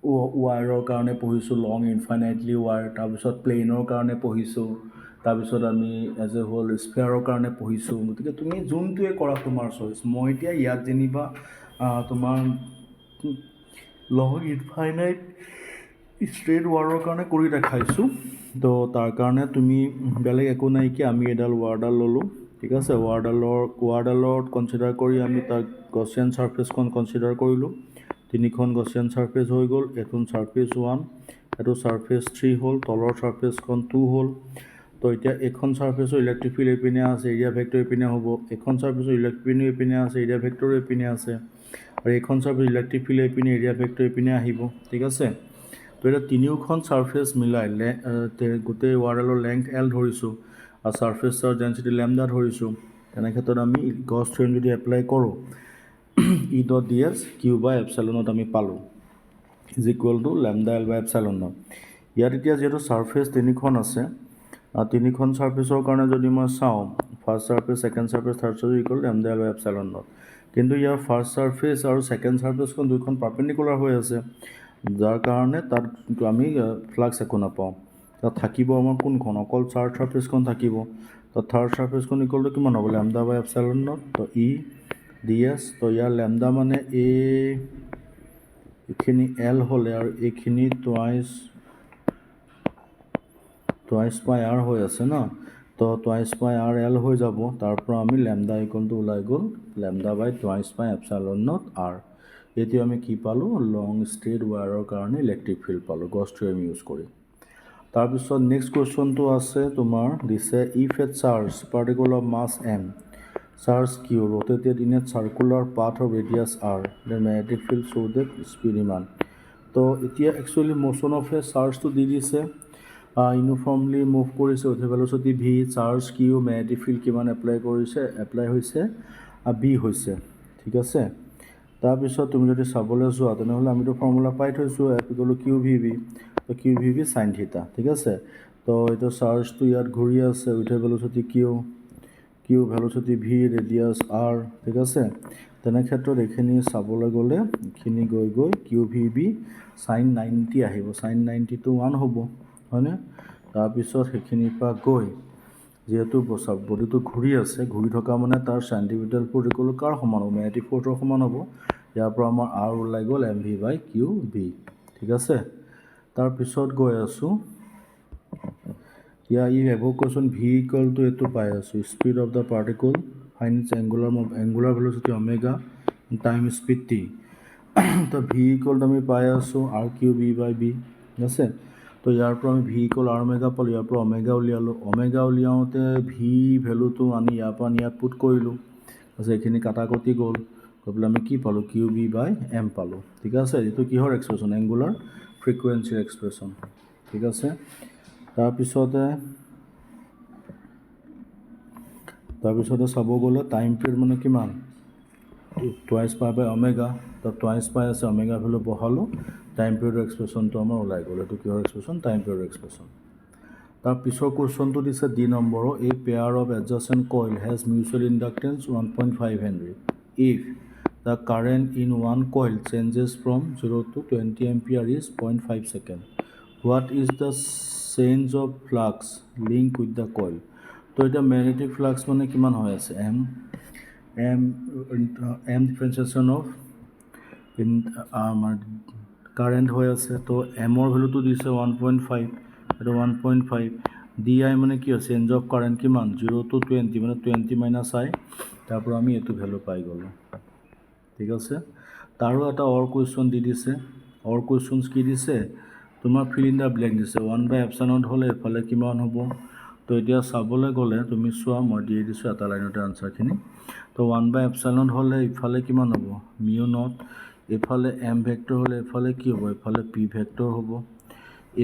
A: ৱায়াৰৰ কাৰণে পঢ়িছোঁ লং ইনফাইনাইটলি ৱায়াৰ তাৰপিছত প্লেইনৰ কাৰণে পঢ়িছোঁ তাৰপিছত আমি এজ এ হোল স্পেয়াৰৰ কাৰণে পঢ়িছোঁ গতিকে তুমি যোনটোৱে কৰা তোমাৰ চইচ মই এতিয়া ইয়াত যেনিবা তোমাৰ লং ইনফাইনাইট ষ্ট্ৰেইট ৱায়াৰৰ কাৰণে কৰি দেখাইছোঁ তো তাৰ কাৰণে তুমি বেলেগ একো নাইকিয়া আমি এডাল ৱায়াৰডাল ল'লোঁ ঠিক আছে ৱায়াৰডালত কনচিডাৰ কৰি আমি তাক গছিয়ান ছাৰ্ফেচখন কনচিডাৰ কৰিলোঁ তিনিখন গছিয়ান ছাৰ্ফেচ হৈ গ'ল এখন ছাৰ্ফেচ 1 এইটো ছাৰ্ফেচ 3 হ'ল তলৰ ছাৰ্ফেচখন 2 হ'ল তো এতিয়া এখন ছাৰ্ফেচৰ ইলেক্ট্ৰিক ফিল্ড এইপিনে আছে এৰিয়া ভেক্টৰ এইপিনে হ'ব এখন ছাৰ্ফেচৰ ইলেক্ট্ৰিক ফিল্ড এইপিনে আছে এৰিয়া ভেক্টৰ এইপিনে আছে আৰু এইখন ছাৰ্ফেচ ইলেক্ট্ৰিক ফিল্ড এইপিনে এৰিয়া ভেক্টৰ এইপিনে আহিব ঠিক আছে তো এতিয়া তিনিওখন ছাৰ্ফেচ মিলাই গোটেই ৱায়াৰডালৰ লেংথ এল ধৰিছোঁ আৰু ছাৰ্ফেচৰ ডেঞ্চিটি লেমডা ধৰিছোঁ তেনে ক্ষেত্ৰত আমি গছ থিয়ৰম যদি এপ্লাই কৰোঁ E dot d s q by এপচাইলনত আমি পালোঁ is equal to lambda L by epsilon naught ইয়াত এতিয়া যিহেতু ছাৰ্ফেচ তিনিখন আছে তিনিখন ছাৰ্ফেচৰ কাৰণে যদি মই চাওঁ first surface second surface third surface equal lambda L by epsilon naught কিন্তু ইয়াৰ ফাৰ্ষ্ট ছাৰ্ফেচ আৰু ছেকেণ্ড ছাৰ্ফেচখন দুইখন পাৰ্পেণ্ডিকুলাৰ হৈ আছে যাৰ কাৰণে তাত আমি ফ্লাক্স একো নাপাওঁ তাত থাকিব আমাৰ কোনখন অকল থাৰ্ড ছাৰ্ফেচখন থাকিব তো থাৰ্ড ছাৰ্ফেচখন ইকুৱেল টু কিমান হ'ব লেমডা বাই এপচাইলন নট তো ই ডি এছ তো ইয়াৰ লেমডা মানে এইখিনি এল হ'লে আৰু এইখিনি টুৱাইচ পাই আৰ হৈ আছে ন তো টুৱাইচ পাই আৰ এল হৈ যাব তাৰ পৰা আমি লেমডা ইকুৱেল টু ওলাই গ'ল লেমডা বাই টুৱাইচ পাই এপচাইলন নট আৰ এতিয়া আমি কি পালোঁ লং ষ্ট্ৰেইট ৱায়াৰৰ কাৰণে ইলেক্ট্ৰিক ফিল্ড পালোঁ গছ থিয়ৰম ইউজ কৰি তাৰপিছত নেক্সট কুৱেশ্যনটো আছে তোমাৰ দিছে if at charge particle of mass M charge Q rotated in a circular path of radius R then magnetic field show' that speed ইমান তো এতিয়া একচুৱেলি মোশ্যন অফ এ চাৰ্জটো দি দিছে ইউনিফৰ্মলি মুভ কৰিছে with velocity V charge Q magnetic field কিমান apply হৈছে B হৈছে ঠিক আছে তাৰপিছত তুমি যদি চাবলৈ যোৱা তেনেহ'লে আমিতো ফৰ্মুলা পাই থৈছোঁ F equal to Q V B তো Q V B sine theta ঠিক আছে তো এতিয়া চাৰ্জটো ইয়াত ঘূৰি আছে with velocity Q velocity V radius R ঠিক আছে তেনে ক্ষেত্ৰত এইখিনি চাবলৈ গ'লে এইখিনি গৈ কিউ ভি বি চাইন 90 আহিব চাইন 90টো 1 হ'ব হয়নে তাৰপিছত সেইখিনিৰ পৰা গৈ যিহেতু বডিটো ঘূৰি আছে ঘূৰি থকা মানে তাৰ চেণ্টিমিটাৰ ফ'ৰ্চ ইকুৱেল টু কাৰ সমান হ'ব মেগনেটিক ফ'ৰ্চৰ সমান হ'ব ইয়াৰ পৰা আমাৰ আৰ ওলাই গ'ল M V by Q V ঠিক আছে তাৰপিছত গৈ আছোঁ ইয়াৰ above question V equal to এইটো পাই আছোঁ speed of the particle find angular velocity omega time speed T তো ভি ইকুৱেল টু আমি পাই আছোঁ R Q B by B ঠিক আছে তো ইয়াৰ পৰা আমি ভি ইকুৱেল আৰ অমেগা পালোঁ ইয়াৰ পৰা অমেগা উলিয়ালোঁ অমেগা উলিয়াওঁতে ভি ভেলুটো আনি ইয়াৰ পৰা ইয়াত পুট কৰিলোঁ তাৰপিছত এইখিনি কাটাকটি গ'ল গৈ পেলাই আমি কি পালোঁ কিউ বি বাই এম পালোঁ ঠিক আছে এইটো কিহৰ এক্সপ্ৰেশ্যন এংগুলাৰ ফ্ৰিকুৱেঞ্চিৰ এক্সপ্ৰেশ্যন ঠিক আছে তাৰপিছতে চাব গ'লে টাইম পিৰিয়ড মানে কিমান টুৱাইচ পাই বাই অমেগা তো টুৱাইচ পাই আছে অমেগা ভেলু বহালোঁ টাইম পিৰিয়ডৰ এক্সপ্ৰেশ্যনটো আমাৰ ওলাই গ'ল এইটো কিহৰ এক্সপ্ৰেশ্যন টাইম পিৰিয়ডৰ এক্সপ্ৰেশ্যন তাৰ পিছৰ কুৱেশ্যনটো দিছে ডি নম্বৰৰ a pair of adjacent coil has mutual inductance 1.5 henry if the current in one coil changes from 0 to 20 ampere is 0.5 second what is the change of flux link with the coil তো এতিয়া magnetic flux মানে কিমান হৈ আছে M differentiation of আমাৰ current হৈ আছে তো এমৰ ভেলুটো দিছে 1.5 এইটো 1.5 ডি আই মানে কি আছে চেঞ্জ অফ কাৰেণ্ট কিমান 0 to 20 মানে 20 মাইনাছ আই তাৰ পৰা আমি এইটো ভেলু পাই গ'লোঁ ঠিক আছে তাৰো এটা অৰ কুৱেশ্যন দি দিছে অৰ কুৱেশ্যনছ কি দিছে তোমাৰ ফিল ইন দ্য ব্লেংক দিছে 1 বাই এপচাইলন হ'লে এইফালে কিমান হ'ব তো এতিয়া চাবলৈ গ'লে তুমি চোৱা মই দি দিছোঁ এটা লাইনতে আনচাৰখিনি তো 1 বাই এপচাইলন হ'লে ইফালে কিমান হ'ব মিউ নট এফালে এম ভেক্টৰ হ'লে এফালে কি হ'ব এফালে পি ভেক্টৰ হ'ব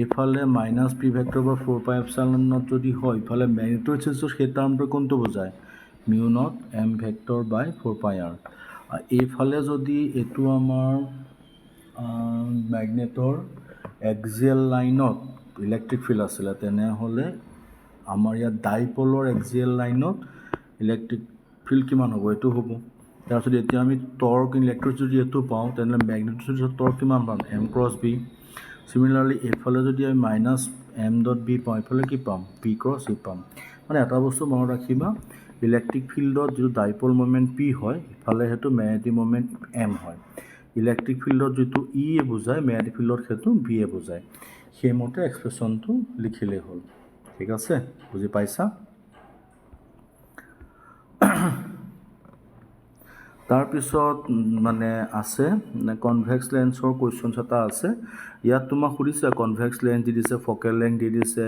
A: এফালে মাইনাছ পি ভেক্টৰ বা 4 পাই এপচাইলন নট যদি হয় ইফালে ম্যাগনেটোস্ট্যাটিক্সৰ সেই টাৰ্মটো কোনটো বুজায় মিউ নট এম ভেক্টৰ বাই 4 পাই আৰ এইফালে যদি এইটো আমাৰ ম্যাগনেটৰ এক্সিয়েল লাইনত ইলেক্ট্ৰিক ফিল্ড আছিলে তেনেহ'লে আমাৰ ইয়াত ডাইপলৰ এক্সিয়েল লাইনত ইলেক্ট্ৰিক ফিল্ড কিমান হ'ব এইটো হ'ব তাৰপিছত এতিয়া আমি টৰ্ক ইলেক্ট্ৰিক যদি এইটো পাওঁ তেনেহ'লে ম্যাগনেটোস্ট্যাটিক্সৰ টৰ্ক কিমান পাম এম ক্ৰছ বি সিমিলাৰলি এইফালে যদি আমি মাইনাছ এম ডট বি পাওঁ এইফালে কি পাম পি ক্ৰছ ই পাম মানে এটা বস্তু মনত ৰাখিবা ইলেক্ট্ৰিক ফিল্ডত যিটো ডাইপল মোমেণ্ট পি হয় ইফালে সেইটো ম্যাগনেটিক মোমেণ্ট এম হয় ইলেক্ট্ৰিক ফিল্ডত যিটো ই এ বুজায় ম্যাগনেটিক ফিল্ডত সেইটো বি এ বুজায় সেইমতে এক্সপ্ৰেশ্যনটো লিখিলেই হ'ল ঠিক আছে বুজি পাইছা তাৰপিছত মানে আছে কনভেক্স লেন্সৰ কুৱেশ্যনছ এটা আছে ইয়াত তোমাক সুধিছে কনভেক্স লেন্স দি দিছে ফকেল লেংথ দি দিছে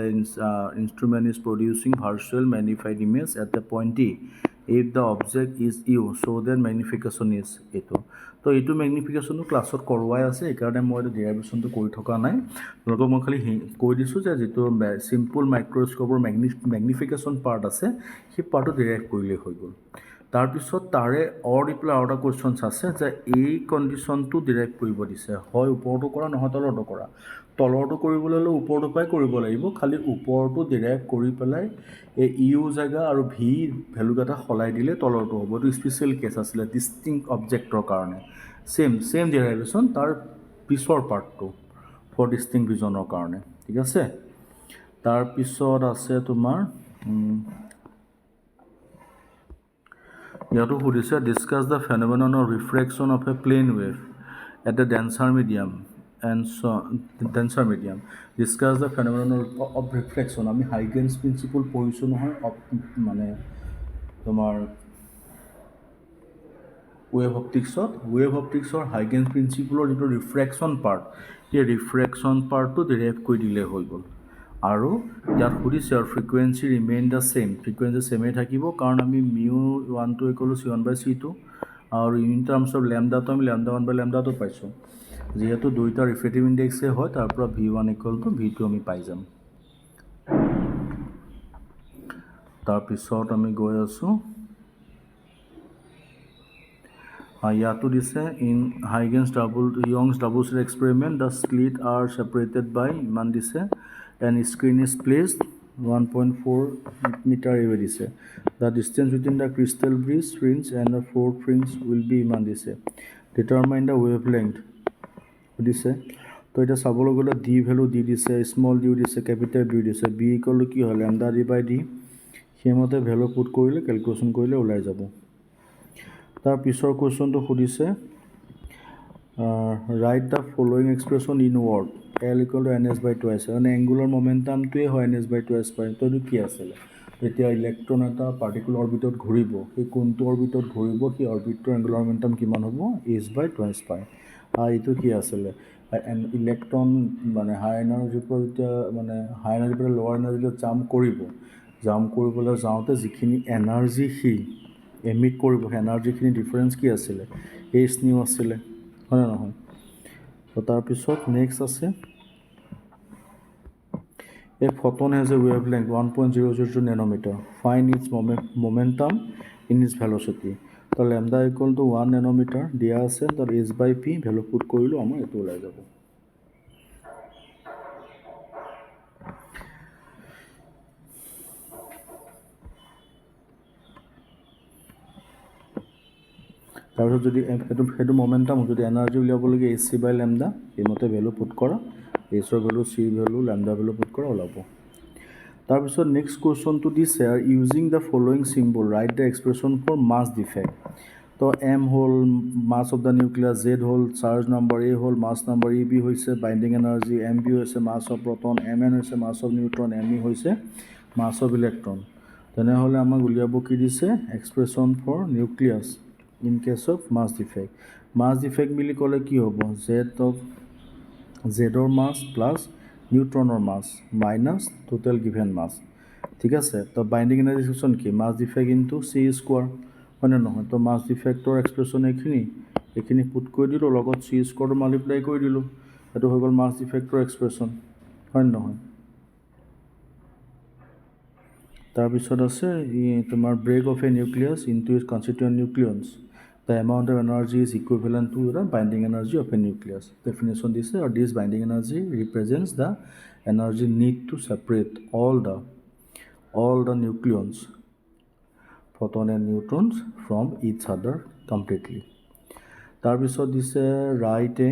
A: instrument is producing virtual magnified image at the point D if the object is U so' that magnification is এইটো তো এইটো মেগনিফিকেশ্যনটো ক্লাছত কৰোৱাই আছে সেইকাৰণে মই এইটো ডেৰাইভেশ্যনটো কৰি থকা নাই তোমালোকক মই খালি কৈ দিছোঁ যে যিটো চিম্পল মাইক্ৰস্ক'পৰ মেগনিফিকেশ্যন পাৰ্ট আছে সেই পাৰ্টটো ডেৰাইভ কৰিলেই হৈ গ'ল তাৰপিছত তাৰে দি পেলাই আৰু এটা কুৱেশ্যনছ আছে যে এই কণ্ডিশ্যনটো ডিৰাইভ কৰিব দিছে হয় ওপৰটো কৰা নহয় তলৰটো কৰা তলৰটো কৰিবলৈ হ'লে ওপৰটো পৰাই কৰিব লাগিব খালি ওপৰটো ডিৰাইভ কৰি পেলাই এই ইউ জেগা আৰু ভি ভেলুকেইটা সলাই দিলে তলৰটো হ'ব এইটো স্পেচিয়েল কেছ আছিলে ডিষ্টিংক্ট অবজেক্টৰ কাৰণে চেম ডিৰাইভেশ্যন তাৰ পিছৰ পাৰ্টটো ফৰ ডিষ্টিংক্ট ভিজনৰ কাৰণে ঠিক আছে তাৰপিছত আছে তোমাৰ ইয়াতো সুধিছে discuss the phenomenon of refraction of a plane wave at a denser medium discuss the phenomenon of refraction আমি হাইগেন্স প্ৰিন্সিপল পঢ়িছোঁ নহয় মানে তোমাৰ ৱেভ অপটিক্সৰ হাইগেন্স প্ৰিন্সিপলৰ যিটো ৰিফ্ৰেকশ্যন পাৰ্ট সেই ৰিফ্ৰেকশ্যন পাৰ্টটো ডিৰাইভ কৰি দিলে হৈ গ'ল আৰু ইয়াত সুধিছে আৰু frequency remain the same frequency ছেমেই থাকিব কাৰণ আমি মিউ 1 = C1/C2 আৰু ইন টাৰ্মছ অফ লেমডাটো আমি লেমডা 1/λ পাইছোঁ যিহেতু দুইটা ৰিফ্ৰেক্টিভ ইণ্ডেক্সে হয় তাৰ পৰা V1 = V2 আমি পাই যাম তাৰপিছত আমি গৈ আছোঁ ইয়াতো দিছে in Huygens Young's double slit experiment the slit are separated by ইমান দিছে and screen is placed 1.4 metre away দিছে the distance between the crystal bridge fringe and the fourth fringe will be ইমান দিছে ডিটাৰমাইন দ্য ৱেভ লেংথ দিছে তো এতিয়া চাবলৈ গ'লে ডি ভেলু দি দিছে স্মল ডিউ দিছে কেপিটেল ডিউ দিছে বি = কি হয় λ/d সেইমতে ভেলু পুট কৰিলে কেলকুলেশ্যন কৰিলে ওলাই যাব তাৰ পিছৰ কুৱেশ্যনটো সুধিছে right the following expression in word L = ns/2s মানে এংগুলাৰ মমেণ্টামটোৱে হয় ns/2s পাই তো এইটো কি আছিলে এতিয়া ইলেক্ট্ৰন এটা পাৰ্টিকুলাৰ অৰ্বিটত ঘূৰিব সেই কোনটো অৰ্বিটত ঘূৰিব সেই অৰ্বিটৰ এংগুলাৰ মমেণ্টাম কিমান হ'ব h/2s পাই এইটো কি আছিলে ইলেক্ট্ৰন মানে হাই এনাৰ্জিৰ পৰা যেতিয়া মানে হাই এনাৰ্জিৰ পৰা লোৱাৰ এনাৰ্জিলৈ জাম্প কৰিবলৈ যাওঁতে যিখিনি এনাৰ্জি সি এমিট কৰিব সেই এনাৰ্জিখিনি ডিফাৰেঞ্চ কি আছিলে h নিউ আছিলে হয় নে নহয় তো তাৰপিছত নেক্সট আছে A photon has a wavelength 1.002 nanometer. Find its momentum in its velocity. তো lambda = 1 nanometer দিয়া আছে তার h/p ভ্যালু পুট কৰিলো আমাৰ এটো ওলাই যাব তাৰপিছত যদি সেইটো মোমেন্টাম যদি এনাৰ্জি উলিয়াব লাগে hc/λ এইমতে ভ্যালু পুট কৰা h ৰ value c value λ value put কৰা ওলাব তাৰপিছত নেক্সট কুৱেশ্যনটো দিছে using the following symbol write the expression for mass defect তো m হ'ল mass of the nucleus z হ'ল চাৰ্জ নাম্বাৰ a হ'ল মাছ নাম্বাৰ eb হৈছে বাইণ্ডিং এনাৰ্জি mb হৈছে মাছ অফ প্ৰটন mn হৈছে মাছ অফ নিউট্ৰন me হৈছে মাছ of electron তেনেহ'লে আমাক উলিয়াব কি দিছে expression for nucleus in case of mass defect বুলি ক'লে কি হ'ব zৰ মাছ প্লাছ নিউট্ৰনৰ mass minus total given mass ঠিক আছে তো বাইণ্ডিং এনাৰ্জি ইকুৱেশ্যন কি mass defect into c square হয় নে নহয় তো মাছ ডিফেক্টৰ এক্সপ্ৰেশ্যন এইখিনি এইখিনি পুট কৰি দিলোঁ, লগত চি স্কোৱাৰটো মাল্টিপ্লাই কৰি দিলোঁ, সেইটো হৈ গ'ল মাছ ডিফেক্টৰ এক্সপ্ৰেশ্যন, হয় নহয়? তাৰপিছত আছে তোমাৰ break of a nucleus into its constituent nucleons, the amount of energy is equivalent to the binding energy of a nucleus. Definition দিছে, আৰু this binding energy represents the energy need to separate all the nucleons, proton and neutrons from each other completely. তাৰপিছত দিছে write a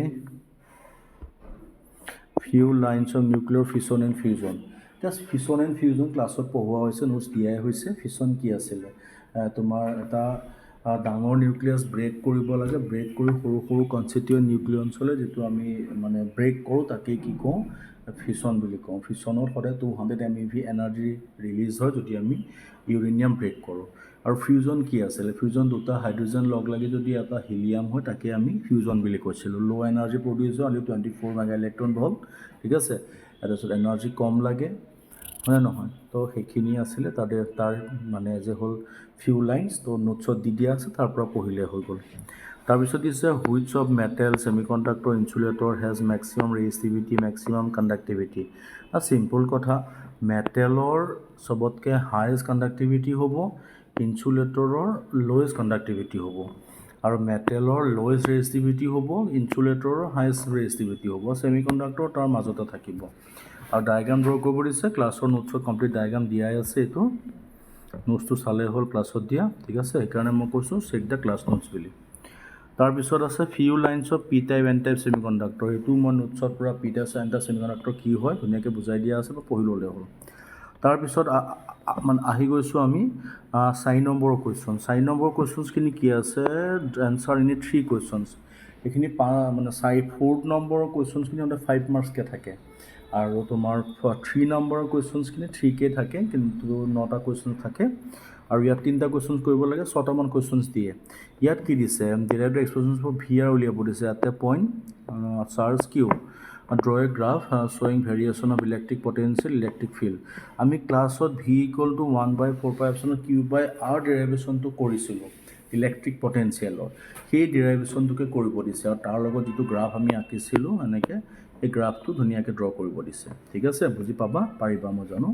A: few lines of nuclear fission and fusion. Just fission and fusion ক্লাছত পঢ়োৱা হৈছে, notes দিয়াই হৈছে। Fission কি আছিলে? তোমাৰ এটা ডাঙৰ নিউক্লিয়াছ ব্ৰেক কৰিব লাগে, ব্ৰেক কৰি সৰু সৰু কনষ্টিটিউৱেণ্ট নিউক্লিয়নছলৈ যিটো আমি মানে ব্ৰেক কৰোঁ তাকেই কি কওঁ? ফিছন বুলি কওঁ। ফিছনত সদায় 200 MeV এনাৰ্জি ৰিলিজ হয় যদি আমি ইউৰেনিয়াম ব্ৰেক কৰোঁ। আৰু ফিউজন কি আছিলে? ফিউজন দুটা হাইড্ৰজেন লগ লাগি যদি এটা হিলিয়াম হয় তাকে আমি ফিউজন বুলি কৈছিলোঁ। ল' এনাৰ্জি প্ৰডিউচ হয়, 24 মেগা ইলেক্ট্ৰন ভল্ট, ঠিক আছে। তাৰপিছত এনাৰ্জি কম লাগে, হয় নহয়? তো সেইখিনি আছিলে তাৰ মানে যে হ'ল ফিউ লাইনছ, তো নোটছত দি দিয়া আছে, তাৰ পৰা পঢ়িলে হৈ গ'ল। তাৰপিছত দিছে which of metal semiconductor insulator has maximum resistivity maximum conductivity. Simple কথা, মেটেলৰ চবতকৈ হায়েষ্ট কণ্ডাক্টিভিটি হ'ব, ইনচুলেটৰৰ লৱেষ্ট কণ্ডাক্টিভিটি হ'ব, আৰু মেটেলৰ লৱেষ্ট ৰেজিষ্টিভিটি হ'ব, ইনচুলেটৰৰ হায়েষ্ট ৰেজিষ্টিভিটি হ'ব, ছেমিকণ্ডাক্টৰ তাৰ মাজতে থাকিব। আৰু ডায়েগ্ৰাম ড্ৰ কৰিব দিছে, ক্লাছৰ নোটছত কমপ্লিট ডায়েগ্ৰাম দিয়াই আছে, এইটো নোটছটো চালে হ'ল ক্লাছত দিয়া, ঠিক আছে। সেইকাৰণে মই কৈছোঁ চেক দ্য ক্লাছ নোটছ বুলি। তাৰপিছত আছে few lines of P type N type semiconductor. এইটো মই নোটছত পূৰা P type N type semiconductor কি হয় ধুনীয়াকৈ বুজাই দিয়া আছে, বা পঢ়ি ল'লে হ'ল। তাৰপিছত মানে আহি গৈছোঁ আমি 4 নম্বৰৰ কুৱেশ্যন। 4 নম্বৰ কুৱেশ্যনছখিনি কি আছে? Answer in 3 questions. এইখিনি মানে 4 নম্বৰৰ কুৱেশ্যনছখিনি সদায় 5 মাৰ্কছকৈ থাকে, আৰু তোমাৰ 3 নম্বৰৰ কুৱেশ্যনছখিনি 3কে থাকে, কিন্তু 9টা কুৱেশ্যন থাকে। আৰু ইয়াত 3টা কুৱেশ্যন কৰিব লাগে, 6টামান কুৱেশ্যনছ দিয়ে। ইয়াত কি দিছে? Derive the expressions for V R উলিয়াব দিছে। At a point charge Q draw a graph শ্বয়িং variation of electric potential electric field. আমি ক্লাছত V equal to 1/4πε Q by R ডেৰাইভেশ্যনটো কৰিছিলোঁ ইলেক্ট্ৰিক পটেঞ্চিয়েলৰ, সেই ডেৰাইভেশ্যনটোকে কৰিব দিছে, আৰু তাৰ লগত যিটো গ্ৰাফ আমি আঁকিছিলোঁ এনেকৈ এই গ্ৰাফটো ধুনীয়াকৈ ড্ৰ কৰিব দিছে, ঠিক আছে। বুজি পাৰিবা মই জানো।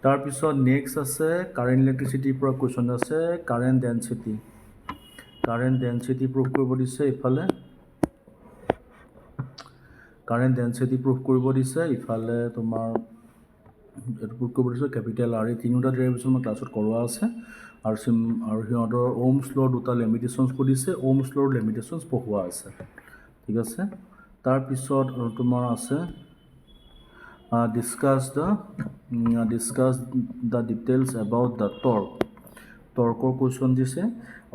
A: তাৰপিছত নেক্সট আছে কাৰেণ্ট ইলেক্ট্ৰিচিটিৰ পৰা কুৱেশ্যন আছে, কাৰেণ্ট ডেঞ্চিটি প্ৰুভ কৰিব দিছে। ইফালে কাৰেণ্ট ডেঞ্চিটি প্ৰুভ কৰিব দিছে, ইফালে তোমাৰ এইটো প্ৰুভ কৰিব দিছে কেপিটেল আৰ। এই তিনিওটা ডেৰিভেশ্যন মই ক্লাছত কৰোৱা আছে, আৰু সিহঁতৰ ওমছ ল'ৰ দুটা লিমিটেশ্যনছ সুধিছে, ওমছ ল'ৰ লিমিটেশ্যনছ পঢ়োৱা আছে, ঠিক আছে। তাৰপিছত তোমাৰ আছে discuss the details about the টৰ্কৰ কুৱেশ্যন দিছে।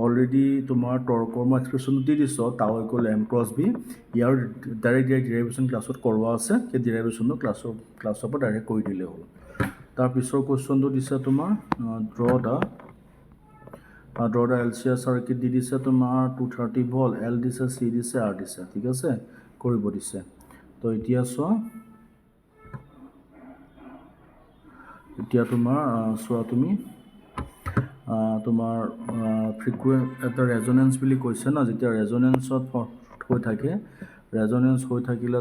A: অলৰেডি তোমাৰ টৰ্কৰ মই এক্সপ্ৰেশ্যন দি দিছোঁ, tau equal M cross B. ইয়াৰ ডাইৰেক্ট ডেৰিভেশ্যন ক্লাছত কৰোৱা আছে, সেই ডেৰিভেশ্যনটো ক্লাছৰ পৰা ডাইৰেক্ট কৰি দিলে হ'ল। তাৰপিছৰ কুৱেশ্যনটো দিছে তোমাৰ ড্ৰ দ্য LCR চাৰ্কিট দি দিছে তোমাৰ 230 ভল্ট, এল দিছে, চি দিছে, আৰ দিছে, ঠিক আছে, কৰিব দিছে। তো এতিয়া চোৱা তুমি তোমাৰ এটা ৰেজনেঞ্চ বুলি কৈছে ন, যেতিয়া ৰেজনেঞ্চত হৈ থাকে, ৰেজনেঞ্চ হৈ থাকিলে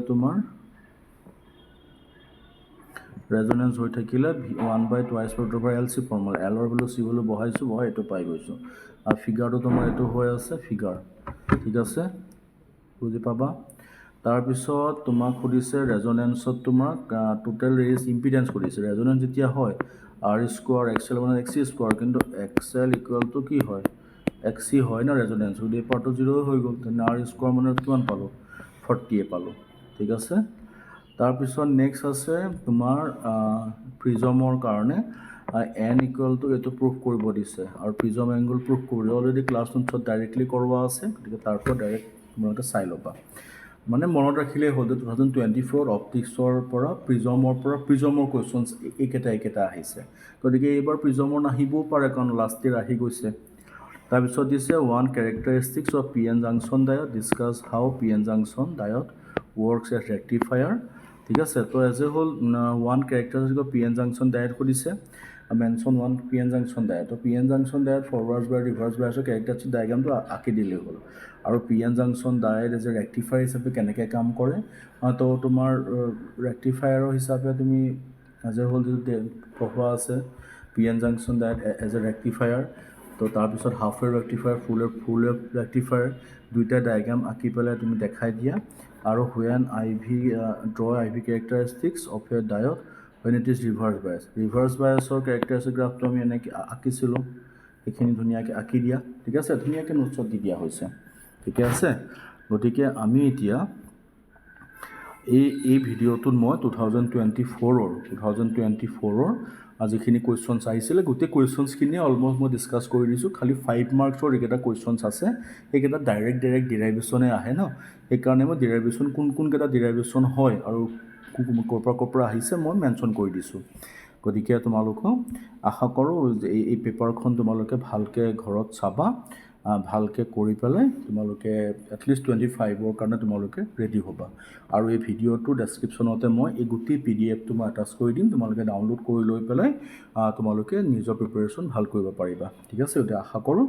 A: 1/2/LC ফৰ্মুলা, এলৰ ভেলু চি ভেলু বহাই এইটো পাই গৈছোঁ। আৰু ফিগাৰটো তোমাৰ এইটো হৈ আছে ফিগাৰ, ঠিক আছে, বুজি পাবা। তাৰপিছত তোমাক সুধিছে ৰেজনেঞ্চত তোমাক টোটেল ইম্পিডেঞ্চ সুধিছে। ৰেজনেঞ্চ যেতিয়া হয় আৰ স্কোৱাৰ এক্সেল মানে এক্সি স্কোৱাৰ, কিন্তু এক্সেল ইকুৱেল টু কি হয়? এক্সি হয় ন ৰেজনেঞ্চ, যদি এই পাৰ্টটো 0 হৈ গ'ল, তেনে আৰ স্কোৱাৰ মানে কিমান পালোঁ? 40 পালোঁ, ঠিক আছে। তাৰপিছত নেক্সট আছে তোমাৰ প্ৰিজমৰ কাৰণে এন ইকুৱেল টু এইটো প্ৰুভ কৰিব দিছে, আৰু প্ৰিজম এংগল প্ৰুভ কৰিব অলৰেডি ক্লাছ নোটছত ডাইৰেক্টলি কৰোৱা আছে, গতিকে তাৰ পৰা ডাইৰেক্ট তোমালোকে চাই ল'বা। মানে মনত ৰাখিলেই হ'ল যে 2024 অপটিক্সৰ পৰা প্ৰিজমৰ কুৱেশ্যনছ এইকেইটা আহিছে, গতিকে এইবাৰ প্ৰিজমৰ নাহিবও পাৰে, কাৰণ লাষ্ট ইয়েৰ আহি গৈছে। তাৰপিছত দিছে one characteristics of P N junction diode, discuss how P N junction diode works as rectifier, ঠিক আছে। তো এজ এ হ'ল one characteristic of P N junction diode সুধিছে। Mention one P N junction diode তো P N junction diode forward by reverse বায়াছৰ characteristic ডায়েগ্ৰামটো আঁকি দিলেই হ'ল আৰু P N junction diode as a rectifier হিচাপে কেনেকৈ কাম কৰে তো তোমাৰ ৰেক্টিফায়াৰৰ হিচাপে তুমি এজ এ হ'ল যিটো পঢ়োৱা আছে P N junction diode as a rectifier তো তাৰপিছত half wave rectifier full wave rectifier দুইটা ডায়েগ্ৰাম আঁকি পেলাই তুমি দেখাই দিয়া আৰু when I V draw I V characteristics of a diode when it is reverse bias characteristic গ্ৰাফটো আমি এনেকৈ আঁকিছিলোঁ সেইখিনি ধুনীয়াকৈ আঁকি দিয়া ঠিক আছে ধুনীয়াকৈ নোটছত দি দিয়া হৈছে ঠিকে আছে গতিকে আমি এতিয়া এই ভিডিঅ'টোত মই 2024ৰ যিখিনি কুৱেশ্যনছ আহিছিলে গোটেই কুৱেশ্যনছখিনিয়ে অলমষ্ট মই ডিছকাছ কৰি দিছোঁ খালি 5 মাৰ্কছৰ যিকেইটা কুৱেশ্যনছ আছে সেইকেইটা ডাইৰেক্ট ডিৰাইভেশ্যনে আহে ন সেইকাৰণে মই ডিৰাইভেশ্যন কোনকেইটা ডিৰাইভেশ্যন হয় আৰু ক'ৰ পৰা আহিছে মই মেনশ্যন কৰি দিছোঁ গতিকে তোমালোকক আশা কৰোঁ যে এই পেপাৰখন তোমালোকে ভালকৈ ঘৰত চাবা ভালকৈ কৰি পেলাই তোমালোকে এটলিষ্ট 25ৰ কাৰণে তোমালোকে ৰেডি হ'বা আৰু এই ভিডিঅ'টোৰ ডেছক্ৰিপশ্যনতে মই এই গোটেই PDFটো মই এটাচ কৰি দিম তোমালোকে ডাউনলোড কৰি লৈ পেলাই তোমালোকে নিজৰ প্ৰিপেৰেশ্যন ভাল কৰিব পাৰিবা ঠিক আছে এতিয়া আশা কৰোঁ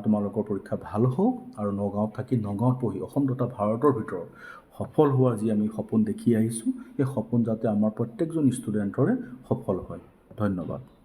A: তোমালোকৰ পৰীক্ষা ভাল হওক আৰু নগাঁৱত থাকি নগাঁৱত পঢ়ি অসম তথা ভাৰতৰ ভিতৰত সফল হোৱাৰ যি আমি সপোন দেখি আহিছোঁ এই সপোন যাতে আমাৰ প্ৰত্যেকজন ষ্টুডেণ্টৰে সফল হয় ধন্যবাদ